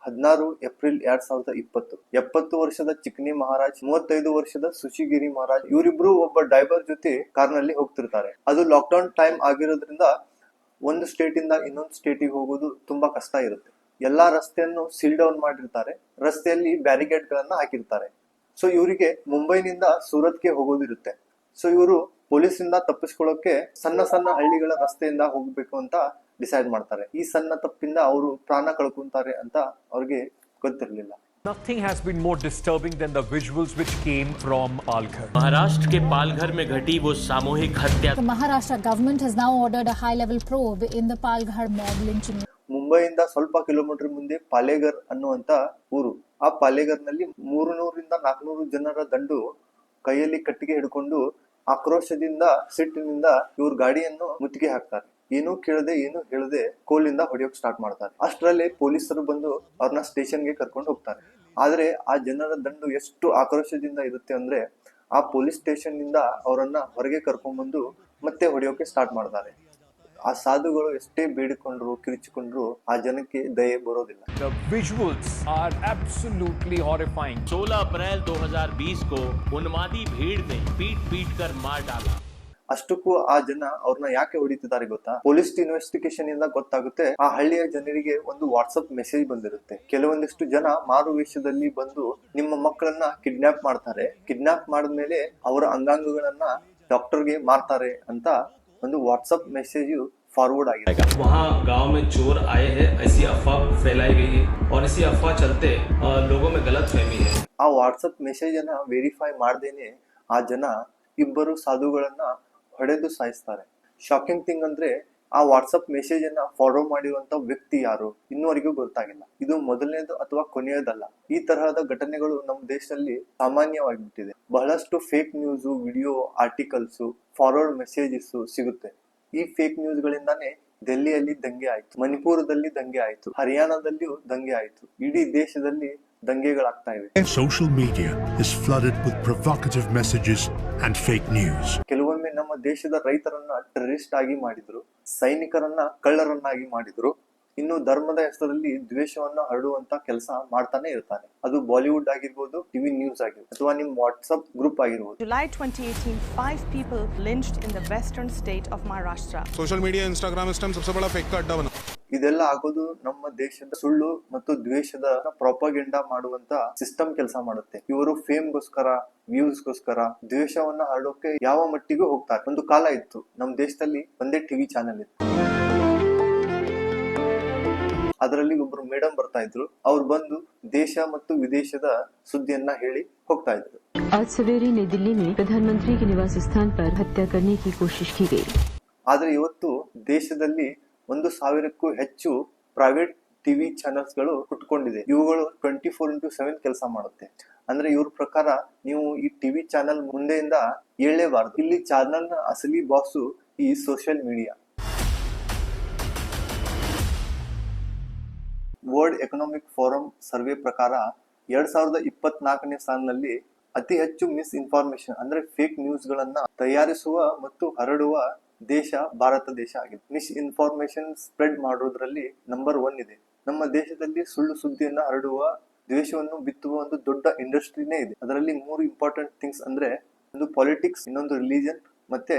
16 April 2020 70 ವರ್ಷದ ಚಿಕ್ನಿ ಮಹಾರಾಜ್ 35 ವರ್ಷದ ಸುಶಿಗಿರಿ ಮಹಾರಾಜ್ ಇವರಿಬ್ರು ಒಬ್ಬ ಡ್ರೈವರ್ ಜೊತೆ ಕಾರ್ನಲ್ಲಿ ಹೋಗ್ತಿರ್ತಾರೆ. ಅದು ಲಾಕ್ಡೌನ್ ಟೈಮ್ ಆಗಿರೋದ್ರಿಂದ ಒಂದು ಸ್ಟೇಟ್ ಇಂದ ಇನ್ನೊಂದು ಸ್ಟೇಟಿಗೆ ಹೋಗೋದು ತುಂಬಾ ಕಷ್ಟ ಇರುತ್ತೆ. ಎಲ್ಲಾ ರಸ್ತೆಯನ್ನು ಸೀಲ್ ಡೌನ್ ಮಾಡಿರ್ತಾರೆ, ರಸ್ತೆಯಲ್ಲಿ ಬ್ಯಾರಿಕೇಡ್ ಗಳನ್ನ ಹಾಕಿರ್ತಾರೆ. ಸೊ ಇವರಿಗೆ ಮುಂಬೈನಿಂದ ಸೂರತ್ಗೆ ಹೋಗೋದಿರುತ್ತೆ. ಸೊ ಇವರು ಪೊಲೀಸಿಂದ ತಪ್ಪಿಸ್ಕೊಳ್ಳೋಕೆ ಸಣ್ಣ ಸಣ್ಣ ಹಳ್ಳಿಗಳ ರಸ್ತೆಯಿಂದ ಹೋಗ್ಬೇಕು ಅಂತ ಡಿಸೈಡ್ ಮಾಡ್ತಾರೆ. ಈ ಸಣ್ಣ ತಪ್ಪಿಂದ ಅವರು ಪ್ರಾಣ ಕಳ್ಕೊಂತಾರೆ ಅಂತ ಅವ್ರಿಗೆ ಗೊತ್ತಿರಲಿಲ್ಲ. Nothing has been more disturbing than the visuals which came from Palghar. Maharashtra के पालघर में घटी वो सामूहिक हत्या. The Maharashtra government has now ordered a high-level probe in the Palghar mob lynching. ಮುಂಬೈಯಿಂದ ಸ್ವಲ್ಪ ಕಿಲೋಮೀಟರ್ ಮುಂದೆ ಪಾಲೇಗರ್ ಅನ್ನುವಂತ ಊರು. ಆ ಪಾಲೇಗರ್ ನಲ್ಲಿ 300 ರಿಂದ 400 ಜನರ ದಂಡು ಕೈಯಲ್ಲಿ ಕಟ್ಟಿಗೆ ಹಿಡ್ಕೊಂಡು ಆಕ್ರೋಶದಿಂದ ಸಿಟ್ಟಿನಿಂದ ಇವ್ರ ಗಾಡಿಯನ್ನು ಮುತ್ತಿಗೆ ಹಾಕ್ತಾರೆ. ಏನೂ ಕೇಳದೆ ಏನು ಹೇಳದೆ ಕೋಲಿಂದ ಹೊಡೆಯೋಕ್ ಸ್ಟಾರ್ಟ್ ಮಾಡ್ತಾರೆ. ಅಷ್ಟರಲ್ಲಿ ಪೊಲೀಸರು ಬಂದು ಅವ್ರನ್ನ ಸ್ಟೇಷನ್ಗೆ ಕರ್ಕೊಂಡು ಹೋಗ್ತಾರೆ. ಆದ್ರೆ ಆ ಜನರ ದಂಡು ಎಷ್ಟು ಆಕ್ರೋಶದಿಂದ ಇರುತ್ತೆ ಅಂದ್ರೆ ಆ ಪೊಲೀಸ್ ಸ್ಟೇಷನ್ ನಿಂದ ಅವರನ್ನ ಹೊರಗೆ ಕರ್ಕೊಂಡ್ಬಂದು ಮತ್ತೆ ಹೊಡೆಯೋಕೆ ಸ್ಟಾರ್ಟ್ ಮಾಡ್ತಾರೆ. ಆ ಸಾಧುಗಳು ಎಷ್ಟೇ ಬೇಡಿಕೊಂಡ್ರು ಕಿರಿಚಿಕೊಂಡ್ರು ಆ ಜನಕ್ಕೆ ದಯೆ ಬರೋದಿಲ್ಲ. The visuals are absolutely horrifying. 16 अप्रैल 2020 को उन्मादी भीड़ ने पीट कर मार डाला. ಅಷ್ಟಕ್ಕೂ ಆ ಜನ ಅವ್ರನ್ನ ಯಾಕೆ ಹೊಡಿತಿದ್ದಾರೆ ಗೊತ್ತಾ? ಪೊಲೀಸ್ ಇನ್ವೆಸ್ಟಿಗೇಷನ್ ಇಂದ ಗೊತ್ತಾಗುತ್ತೆ ಆ ಹಳ್ಳಿಯ ಜನರಿಗೆ ಒಂದು ವಾಟ್ಸ್ಆಪ್ ಮೆಸೇಜ್ ಬಂದಿರುತ್ತೆ. ಕೆಲವೊಂದಿಷ್ಟು ಜನ ಮಾರು ವೇಷದಲ್ಲಿ ಬಂದು ನಿಮ್ಮ ಮಕ್ಕಳನ್ನ ಕಿಡ್ನಾಪ್ ಮಾಡ್ತಾರೆ, ಕಿಡ್ನಾಪ್ ಮಾಡಿದ್ಮೇಲೆ ಅವರ ಅಂಗಾಂಗಗಳನ್ನ ಡಾಕ್ಟರ್ಗೆ ಮಾರ್ತಾರೆ ಅಂತ ಒಂದು ವಾಟ್ಸ್ಆಪ್ ಮೆಸೇಜ್ फॉरवर्ड आएगा. वहाँ गांव में चोर आए हैं ऐसी अफवाह फैलाई गई है और इसी अफवाह चलते लोगों में गलतफहमी है. ಆ ವಾಟ್ಸ್ಆಪ್ ಮೆಸೇಜ್ ಅನ್ನ ವೆರಿಫೈ ಮಾಡ್ದೇನೆ ಆ ಜನ ಇಬ್ಬರು ಸಾಧುಗಳನ್ನ ಹೊಡೆದು ಸಾಯಿಸ್ತಾರೆ. ಶಾಕಿಂಗ್ ಥಿಂಗ್ ಅಂದ್ರೆ ಆ ವಾಟ್ಸ್ಆಪ್ ಮೆಸೇಜ್ ಅನ್ನ ಫಾರ್ವರ್ಡ್ ಮಾಡಿರುವಂತ ವ್ಯಕ್ತಿ ಯಾರು ಇನ್ನುವರೆಗೂ ಗೊತ್ತಾಗಿಲ್ಲ. ಇದು ಮೊದಲನೇದು ಅಥವಾ ಕೊನೆಯದಲ್ಲ. ಈ ತರಹದ ಘಟನೆಗಳು ನಮ್ಮ ದೇಶದಲ್ಲಿ ಸಾಮಾನ್ಯವಾಗಿಬಿಟ್ಟಿದೆ. ಬಹಳಷ್ಟು fake news, video, articles, forward messages ಸಿಗುತ್ತೆ. ಈ ಫೇಕ್ ನ್ಯೂಸ್ ಗಳಿಂದಾನೇ ದೆಹಲಿಯಲ್ಲಿ ದಂಗೆ ಆಯ್ತು, ಮಣಿಪುರದಲ್ಲಿ ದಂಗೆ ಆಯ್ತು, ಹರಿಯಾಣದಲ್ಲಿಯೂ ದಂಗೆ ಆಯ್ತು. ಇಡೀ ದೇಶದಲ್ಲಿ ದಂಗೆಗಳಾಗ್ತಾ ಇವೆ. Social media is flooded with provocative messages and fake news. ಕೆಲವೊಮ್ಮೆ ನಮ್ಮ ದೇಶದ ರೈತರನ್ನ ಟೆರರಿಸ್ಟ್ ಆಗಿ ಮಾಡಿದ್ರು, ಸೈನಿಕರನ್ನ ಕಳ್ಳರನ್ನಾಗಿ ಮಾಡಿದ್ರು, ಇನ್ನು ಧರ್ಮದ ಹೆಸರಲ್ಲಿ ದ್ವೇಷವನ್ನ ಹರಡುವಂತ ಕೆಲಸ ಮಾಡ್ತಾನೆ ಇರ್ತಾರೆ. ಅದು ಬಾಲಿವುಡ್ ಆಗಿರ್ಬೋದು, ಟಿವಿ ನ್ಯೂಸ್ ಆಗಿರ್ಬೋದು, ಅಥವಾ ನಿಮ್ ವಾಟ್ಸ್ಆಪ್ ಗ್ರೂಪ್ ಆಗಿರ್ಬೋದು. July 2018, 5 people lynched in the western state of Maharashtra. Social media, Instagram इस टाइम सबसे बड़ा फेक का अड्डा बना. ಇದೆಲ್ಲ ಆಗೋದು ನಮ್ಮ ದೇಶದ ಸುಳ್ಳು ಮತ್ತು ದ್ವೇಷದ ಪ್ರಾಪಗೆಂಡಾ ಮಾಡುವಂತ ಸಿಸ್ಟಮ್ ಕೆಲಸ ಮಾಡುತ್ತೆ. ಇವರು ಫೇಮ್ಗೋಸ್ಕರ, ವ್ಯೂಸ್ಗೋಸ್ಕರ ದ್ವೇಷವನ್ನ ಹರಡೋಕೆ ಯಾವ ಮಟ್ಟಿಗೂ ಹೋಗ್ತಾರೆ. ಒಂದು ಕಾಲ ಇತ್ತು ನಮ್ಮ ದೇಶದಲ್ಲಿ ಒಂದೇ ಟಿವಿ ಚಾನೆಲ್ ಇತ್ತು. ಅದರಲ್ಲಿ ಒಬ್ರು ಮೇಡಮ್ ಬರ್ತಾ ಇದ್ರು. ಅವ್ರು ಬಂದು ದೇಶ ಮತ್ತು ವಿದೇಶದ ಸುದ್ದಿಯನ್ನ ಹೇಳಿ ಹೋಗ್ತಾ ಇದ್ರು. आज सवेरे नई दिल्ली में प्रधानमंत्री के निवास स्थान पर हत्या करने की कोशिश की गई. ಆದ್ರೆ ಇವತ್ತು ದೇಶದಲ್ಲಿ 1,000ಕ್ಕೂ ಹೆಚ್ಚು ಪ್ರೈವೇಟ್ ಟಿವಿ ಚಾನೆಲ್ಸ್ ಗಳು ಹುಟ್ಕೊಂಡಿದೆ. ಇವುಗಳು 24x7 ಕೆಲಸ ಮಾಡುತ್ತೆ. ಅಂದ್ರೆ ಇವ್ರ ಪ್ರಕಾರ ನೀವು ಈ ಟಿವಿ ಚಾನೆಲ್ ಮುಂದೆಯಿಂದ ಏಳಲೇಬಾರದು. ಇಲ್ಲಿ ಚಾನೆಲ್ ನ ಅಸಲಿ ಬಾಸು ಈ social media. World economic forum survey ಪ್ರಕಾರ 2024ನೇ ಸಾಲಿನಲ್ಲಿ ಅತಿ ಹೆಚ್ಚು ಮಿಸ್ ಇನ್ಫಾರ್ಮೇಶನ್ ಅಂದ್ರೆ ಫೇಕ್ ನ್ಯೂಸ್ ಗಳನ್ನ ತಯಾರಿಸುವ ಮತ್ತು ಹರಡುವ ದೇಶ ಭಾರತ ದೇಶ ಆಗಿದೆ. ಮಿಸ್ ಇನ್ಫಾರ್ಮೇಶನ್ ಸ್ಪ್ರೆಡ್ ಮಾಡೋದ್ರಲ್ಲಿ ನಂಬರ್ 1 ಇದೆ. ನಮ್ಮ ದೇಶದಲ್ಲಿ ಸುಳ್ಳು ಸುದ್ದಿಯನ್ನ ಹರಡುವ, ದ್ವೇಷವನ್ನು ಬಿತ್ತುವ ಒಂದು ದೊಡ್ಡ ಇಂಡಸ್ಟ್ರಿನೇ ಇದೆ. ಅದರಲ್ಲಿ 3 ಇಂಪಾರ್ಟೆಂಟ್ ಥಿಂಗ್ಸ್ ಅಂದ್ರೆ ಒಂದು ಪಾಲಿಟಿಕ್ಸ್, ಇನ್ನೊಂದು ರಿಲಿಜನ್ ಮತ್ತೆ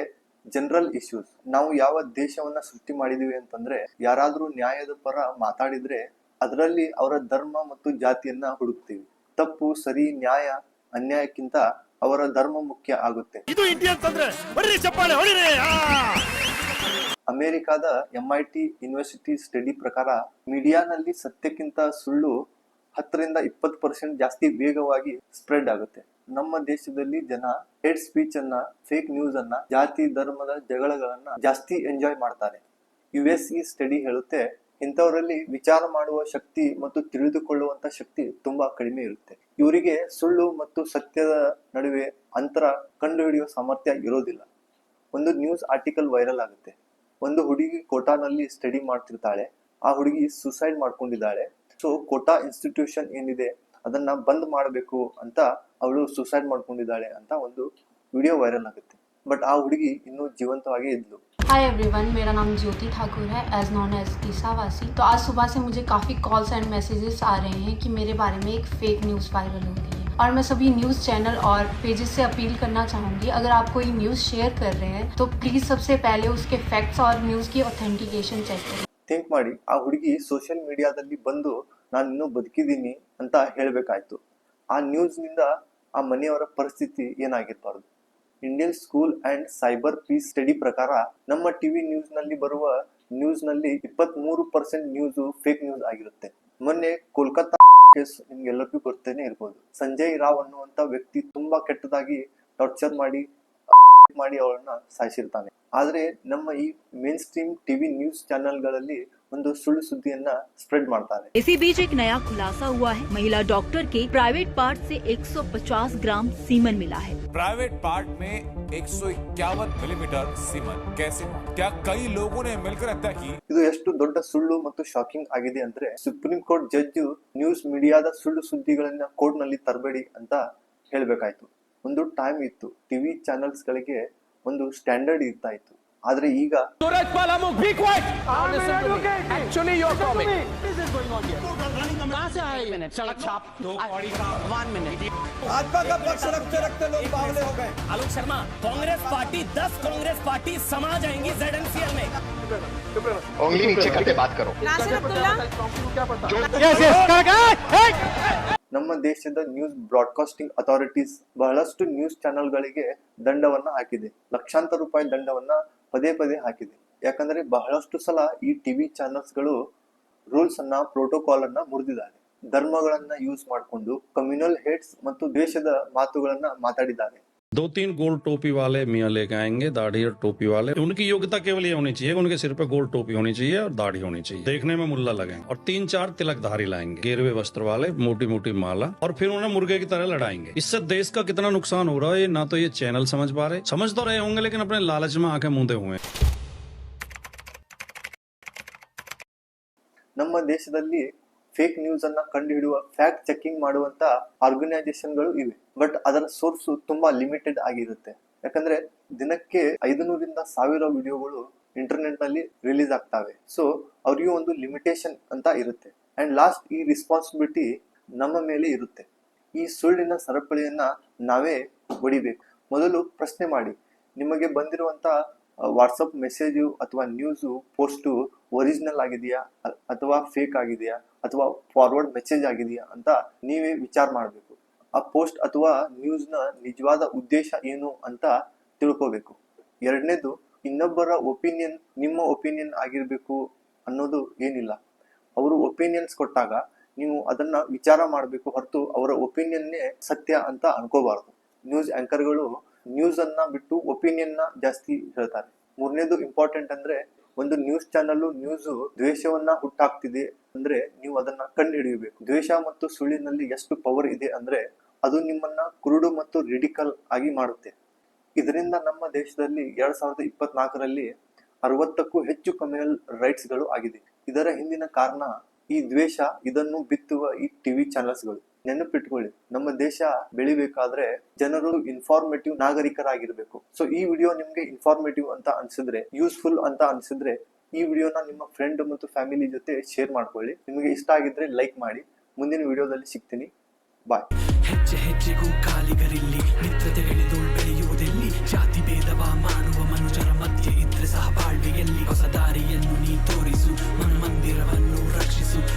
ಜನರಲ್ ಇಶ್ಯೂಸ್. ನಾವು ಯಾವ ದೇಶವನ್ನ ಸೃಷ್ಟಿ ಮಾಡಿದೀವಿ ಅಂತಂದ್ರೆ ಯಾರಾದ್ರೂ ನ್ಯಾಯದ ಪರ ಮಾತಾಡಿದ್ರೆ ಅದರಲ್ಲಿ ಅವರ ಧರ್ಮ ಮತ್ತು ಜಾತಿಯನ್ನ ಹುಡುಕ್ತೀವಿ. ತಪ್ಪು, ಸರಿ, ನ್ಯಾಯ, ಅನ್ಯಾಯಕ್ಕಿಂತ ಅವರ ಧರ್ಮ ಮುಖ್ಯ ಆಗುತ್ತೆ. ಅಮೆರಿಕಾದ MIT ಯೂನಿವರ್ಸಿಟಿ ಸ್ಟಡಿ ಪ್ರಕಾರ ಮೀಡಿಯಾನಲ್ಲಿ ಸತ್ಯಕ್ಕಿಂತ ಸುಳ್ಳು 10 ರಿಂದ 20% ಜಾಸ್ತಿ ವೇಗವಾಗಿ ಸ್ಪ್ರೆಡ್ ಆಗುತ್ತೆ. ನಮ್ಮ ದೇಶದಲ್ಲಿ ಜನ ಹೇಟ್ ಸ್ಪೀಚ್ ಅನ್ನ, ಫೇಕ್ ನ್ಯೂಸ್ ಅನ್ನ, ಜಾತಿ ಧರ್ಮದ ಜಗಳಗಳನ್ನ ಜಾಸ್ತಿ ಎಂಜಾಯ್ ಮಾಡ್ತಾರೆ. USC ಸ್ಟಡಿ ಹೇಳುತ್ತೆ ಇಂಥವರಲ್ಲಿ ವಿಚಾರ ಮಾಡುವ ಶಕ್ತಿ ಮತ್ತು ತಿಳಿದುಕೊಳ್ಳುವಂತ ಶಕ್ತಿ ತುಂಬಾ ಕಡಿಮೆ ಇರುತ್ತೆ. ಇವರಿಗೆ ಸುಳ್ಳು ಮತ್ತು ಸತ್ಯದ ನಡುವೆ ಅಂತರ ಕಂಡುಹಿಡಿಯುವ ಸಾಮರ್ಥ್ಯ ಇರೋದಿಲ್ಲ. ಒಂದು ನ್ಯೂಸ್ ಆರ್ಟಿಕಲ್ ವೈರಲ್ ಆಗುತ್ತೆ. ಒಂದು ಹುಡುಗಿ ಕೋಟಾನಲ್ಲಿ ಸ್ಟಡಿ ಮಾಡ್ತಿರ್ತಾಳೆ. ಆ ಹುಡುಗಿ ಸುಸೈಡ್ ಮಾಡ್ಕೊಂಡಿದ್ದಾಳೆ. ಸೊ ಕೋಟಾ ಇನ್ಸ್ಟಿಟ್ಯೂಷನ್ ಏನಿದೆ ಅದನ್ನ ಬಂದ್ ಮಾಡಬೇಕು ಅಂತ ಅವಳು ಸುಸೈಡ್ ಮಾಡ್ಕೊಂಡಿದ್ದಾಳೆ ಅಂತ ಒಂದು ವಿಡಿಯೋ ವೈರಲ್ ಆಗುತ್ತೆ. ಬಟ್ ಆ ಹುಡುಗಿ ಇನ್ನೂ ಜೀವಂತವಾಗಿ ಇದ್ಲು. हाय एवरीवन, मेरा नाम ज्योति ठाकुर है, एज नॉन एज ईसावासी। तो आज सुबह से मुझे काफ़ी कॉल्स एंड मैसेजेस आ रहे हैं कि मेरे बारे में एक फेक न्यूज़ वायरल हो रही है, और मैं सभी न्यूज़ चैनल और पेजेस से अपील करना चाहूँगी, अगर आप कोई न्यूज़ शेयर कर रहे हैं तो प्लीज़ सबसे पहले उसके फैक्ट्स और न्यूज़ की ऑथेंटिकेशन चेक करें। ಥಿಂಕ್ ಮಾಡಿ, ಆ ಹುಡುಗಿ ಸೋಷಿಯಲ್ ಮೀಡಿಯಾದಲ್ಲಿ ಬಂದು ನಾನು ಇನ್ನೂ ಬದುಕಿದ್ದೀನಿ ಅಂತ ಹೇಳಬೇಕಾಯ್ತು. ಆ ನ್ಯೂಸ್ನಿಂದ ಆ ಮನೆಯವರ ಪರಿಸ್ಥಿತಿ ಏನಾಗಿರಬಾರ್ದು. Indian school and cyber peace study ಪ್ರಕಾರ ನಮ್ಮ ಟಿವಿ ನ್ಯೂಸ್ ನಲ್ಲಿ ಬರುವ ನ್ಯೂಸ್ ನಲ್ಲಿ 23% ನ್ಯೂಸ್ ಫೇಕ್ ನ್ಯೂಸ್ ಆಗಿರುತ್ತೆ. ಮೊನ್ನೆ ಕೋಲ್ಕತ್ತಾ ಕೇಸ್ ನಿಮ್ಗೆಲ್ಲರಿಗೂ ಗೊತ್ತೇನೆ ಇರ್ಬೋದು. ಸಂಜಯ್ ರಾವ್ ಅನ್ನುವಂತ ವ್ಯಕ್ತಿ ತುಂಬಾ ಕೆಟ್ಟದಾಗಿ ಟಾರ್ಚರ್ ಮಾಡಿ ಅವಳನ್ನ ಸಾಯಿಸಿರ್ತಾನೆ. ಆದ್ರೆ ನಮ್ಮ ಈ ಮೇನ್ ಸ್ಟ್ರೀಮ್ ಟಿವಿ ನ್ಯೂಸ್ ಚಾನೆಲ್ಗಳಲ್ಲಿ ಒಂದು ಸುಳ್ಳು ಸುದ್ದಿಯನ್ನ ಸ್ಪ್ರೆಡ್ ಮಾಡ್ತಾರೆ. इसी बीच एक नया खुलासा हुआ है। महिला डॉक्टर के प्राइवेट पार्ट से 150 ग्राम सीमन मिला है। प्राइवेट पार्ट में 151 मिलीमीटर सीमन कैसे? क्या कई लोगों ने मिलकर हत्या की? ಇದು ಎಷ್ಟು ದೊಡ್ಡ ಸುಳ್ಳು ಮತ್ತು ಶಾಕಿಂಗ್ ಆಗಿದೆ ಅಂದ್ರೆ, ಸುಪ್ರೀಂ ಕೋರ್ಟ್ ಜಡ್ಜ್ ನ್ಯೂಸ್ ಮೀಡಿಯಾದ ಸುಳ್ಳು ಸುದ್ದಿಗಳನ್ನ ಕೋರ್ಟ್ ನಲ್ಲಿ ತರಬೇಡಿ ಅಂತ ಹೇಳ್ಬೇಕಾಯ್ತು. ಒಂದು ಟೈಮ್ ಇತ್ತು, ಟಿವಿ ಚಾನೆಲ್ಸ್ ಗಳಿಗೆ ಒಂದು ಸ್ಟ್ಯಾಂಡರ್ಡ್ ಇರ್ತಾ ಇತ್ತು. ಆದ್ರೆ ಈಗ आलोक शर्मा, कांग्रेस पार्टी 10 कांग्रेस पार्टी समा जाएंगी ZNCL में। उंगली नीचे करके बात करो। ನಮ್ಮ ದೇಶದ ನ್ಯೂಸ್ ಬ್ರಾಡ್ಕಾಸ್ಟಿಂಗ್ ಅಥಾರಿಟೀಸ್ ಬಹಳಷ್ಟು ನ್ಯೂಸ್ ಚಾನೆಲ್ಗಳಿಗೆ ದಂಡವನ್ನ ಹಾಕಿದೆ. ಲಕ್ಷಾಂತರ ರೂಪಾಯಿ ದಂಡವನ್ನ ಪದೇ ಪದೇ ಹಾಕಿದೆ. ಯಾಕಂದ್ರೆ ಬಹಳಷ್ಟು ಸಲ ಈ ಟಿವಿ ಚಾನೆಲ್ಸ್ಗಳು ರೂಲ್ಸ್ ಅನ್ನ, ಪ್ರೋಟೋಕಾಲ್ ಅನ್ನ ಮುರಿದಿದ್ದಾರೆ. ಧರ್ಮಗಳನ್ನ ಯೂಸ್ ಮಾಡಿಕೊಂಡು ಕಮ್ಯುನಲ್ ಹೇಟ್ಸ್ ಮತ್ತು ದೇಶದ ಮಾತುಗಳನ್ನ ಮಾತಾಡಿದ್ದಾರೆ. 2-3 गोल टोपी वाले मियाँ लेके आएंगे, दाढ़ी और टोपी वाले। उनकी योग्यता केवल ये होनी चाहिए, उनके सिर पे गोल टोपी होनी चाहिए और दाढ़ी होनी चाहिए, देखने में मुल्ला लगे, और 3-4 तिलकधारी लाएंगे, गेरुए वस्त्र वाले, मोटी मोटी माला, और फिर उन्हें मुर्गे की तरह लड़ाएंगे। इससे देश का कितना नुकसान हो रहा है, ना तो ये चैनल समझ पा रहे, समझ तो रहे होंगे लेकिन अपने लालच में आंखें मूंदे हुए। ನಮ್ಮ ದೇಶದಲ್ಲಿ ಫೇಕ್ ನ್ಯೂಸ್ ಅನ್ನ ಕಂಡುಹಿಡಿಯುವ, ಫ್ಯಾಕ್ಟ್ ಚೆಕಿಂಗ್ ಮಾಡುವಂತ ಆರ್ಗನೈಸೇಷನ್ಗಳು ಇವೆ. ಬಟ್ ಅದರ ಸೋರ್ಸ್ ತುಂಬಾ ಲಿಮಿಟೆಡ್ ಆಗಿರುತ್ತೆ. ಯಾಕಂದ್ರೆ ದಿನಕ್ಕೆ 500ರಿಂದ 1000 ವಿಡಿಯೋಗಳು ಇಂಟರ್ನೆಟ್ ನಲ್ಲಿ ರಿಲೀಸ್ ಆಗ್ತವೆ. ಸೊ ಅವ್ರಿಗೆ ಒಂದು ಲಿಮಿಟೇಷನ್ ಅಂತ ಇರುತ್ತೆ. ಅಂಡ್ ಲಾಸ್ಟ್ ಈ ರೆಸ್ಪಾನ್ಸಿಬಿಲಿಟಿ ನಮ್ಮ ಮೇಲೆ ಇರುತ್ತೆ. ಈ ಸುಳ್ಳಿನ ಸರಪಳಿಯನ್ನ ನಾವೇ ಹೊಡಿಬೇಕು. ಮೊದಲು ಪ್ರಶ್ನೆ ಮಾಡಿ, ನಿಮಗೆ ಬಂದಿರುವಂತ ವಾಟ್ಸಪ್ ಮೆಸೇಜು ಅಥವಾ ನ್ಯೂಸು ಪೋಸ್ಟು ಒರಿಜಿನಲ್ ಆಗಿದೆಯಾ ಅಥವಾ ಫೇಕ್ ಆಗಿದೆಯಾ ಅಥವಾ ಫಾರ್ವರ್ಡ್ ಮೆಸೇಜ್ ಆಗಿದೆಯಾ ಅಂತ ನೀವೇ ವಿಚಾರ ಮಾಡಬೇಕು. ಆ ಪೋಸ್ಟ್ ಅಥವಾ ನ್ಯೂಸ್ನ ನಿಜವಾದ ಉದ್ದೇಶ ಏನು ಅಂತ ತಿಳ್ಕೋಬೇಕು. ಎರಡನೇದು, ಇನ್ನೊಬ್ಬರ ಒಪಿನಿಯನ್ ನಿಮ್ಮ ಒಪಿನಿಯನ್ ಆಗಿರ್ಬೇಕು ಅನ್ನೋದು ಏನಿಲ್ಲ. ಅವರು ಒಪಿನಿಯನ್ಸ್ ಕೊಟ್ಟಾಗ ನೀವು ಅದನ್ನ ವಿಚಾರ ಮಾಡಬೇಕು ಹೊರತು ಅವರ ಒಪಿನಿಯನ್ನೇ ಸತ್ಯ ಅಂತ ಅನ್ಕೋಬಾರ್ದು. ನ್ಯೂಸ್ ಆಂಕರ್ಗಳು ನ್ಯೂಸ್ ಅನ್ನ ಬಿಟ್ಟು ಒಪಿನಿಯನ್ ನ ಜಾಸ್ತಿ ಹೇಳ್ತಾರೆ. ಮೂರನೇದು ಇಂಪಾರ್ಟೆಂಟ್ ಅಂದ್ರೆ, ಒಂದು ನ್ಯೂಸ್ ಚಾನಲ್ ನ್ಯೂಸ್ ದ್ವೇಷವನ್ನ ಹುಟ್ಟಾಕ್ತಿದೆ ಅಂದ್ರೆ ನೀವು ಅದನ್ನ ಕಂಡು ಹಿಡಿಯಬೇಕು. ದ್ವೇಷ ಮತ್ತು ಸುಳ್ಳಿನಲ್ಲಿ ಎಷ್ಟು ಪವರ್ ಇದೆ ಅಂದ್ರೆ ಅದು ನಿಮ್ಮನ್ನ ಕುರುಡು ಮತ್ತು ರಿಡಿಕಲ್ ಆಗಿ ಮಾಡುತ್ತೆ. ಇದರಿಂದ ನಮ್ಮ ದೇಶದಲ್ಲಿ 2024ರಲ್ಲಿ 60ಕ್ಕೂ ಹೆಚ್ಚು ಕಮ್ಯುನಲ್ ರೈಟ್ಸ್ ಗಳು ಆಗಿದೆ. ಇದರ ಹಿಂದಿನ ಕಾರಣ ಈ ದ್ವೇಷ, ಇದನ್ನು ಬಿತ್ತುವ ಈ ಟಿವಿ ಚಾನೆಲ್ಸ್ಗಳು. ನೆನಪಿಟ್ಕೊಳ್ಳಿ, ನಮ್ಮ ದೇಶ ಬೆಳಿಬೇಕಾದ್ರೆ ಜನರು ಇನ್ಫಾರ್ಮೇಟಿವ್ ನಾಗರಿಕರಾಗಿರ್ಬೇಕು. ಸೊ ಈ ವಿಡಿಯೋ ನಿಮ್ಗೆ ಇನ್ಫಾರ್ಮೇಟಿವ್ ಅಂತ ಅನ್ಸಿದ್ರೆ, ಯೂಸ್ಫುಲ್ ಅಂತ ಅನ್ಸಿದ್ರೆ ಈ ವಿಡಿಯೋನ ನಿಮ್ಮ ಫ್ರೆಂಡ್ ಮತ್ತು ಫ್ಯಾಮಿಲಿ ಜೊತೆ ಶೇರ್ ಮಾಡ್ಕೊಳ್ಳಿ. ನಿಮಗೆ ಇಷ್ಟ ಆಗಿದ್ರೆ ಲೈಕ್ ಮಾಡಿ. ಮುಂದಿನ ವಿಡಿಯೋದಲ್ಲಿ ಸಿಗ್ತೀನಿ. ಬಾಯ್. ಹೆಜ್ಜೆ ಹೆಜ್ಜೆಗೂ ಕಾಲಿಗರಿಲ್ಲಿ ಮಿತ್ರತೆಗಳಿದು ಬೆಳೆಯುವುದೆಲ್ಲಿ, ಜಾತಿ ಭೇದವ ಮಾಡುವ ಮನುಜರ ಮಧ್ಯೆ ಇದ್ರೆ ಸಹ ಬಾಳ್ವೆಯಲ್ಲಿ ಹೊಸ ದಾರಿಯನ್ನು ನೀ ತೋರಿಸು, ಮನು ಮಂದಿರವನ್ನು ರಕ್ಷಿಸು,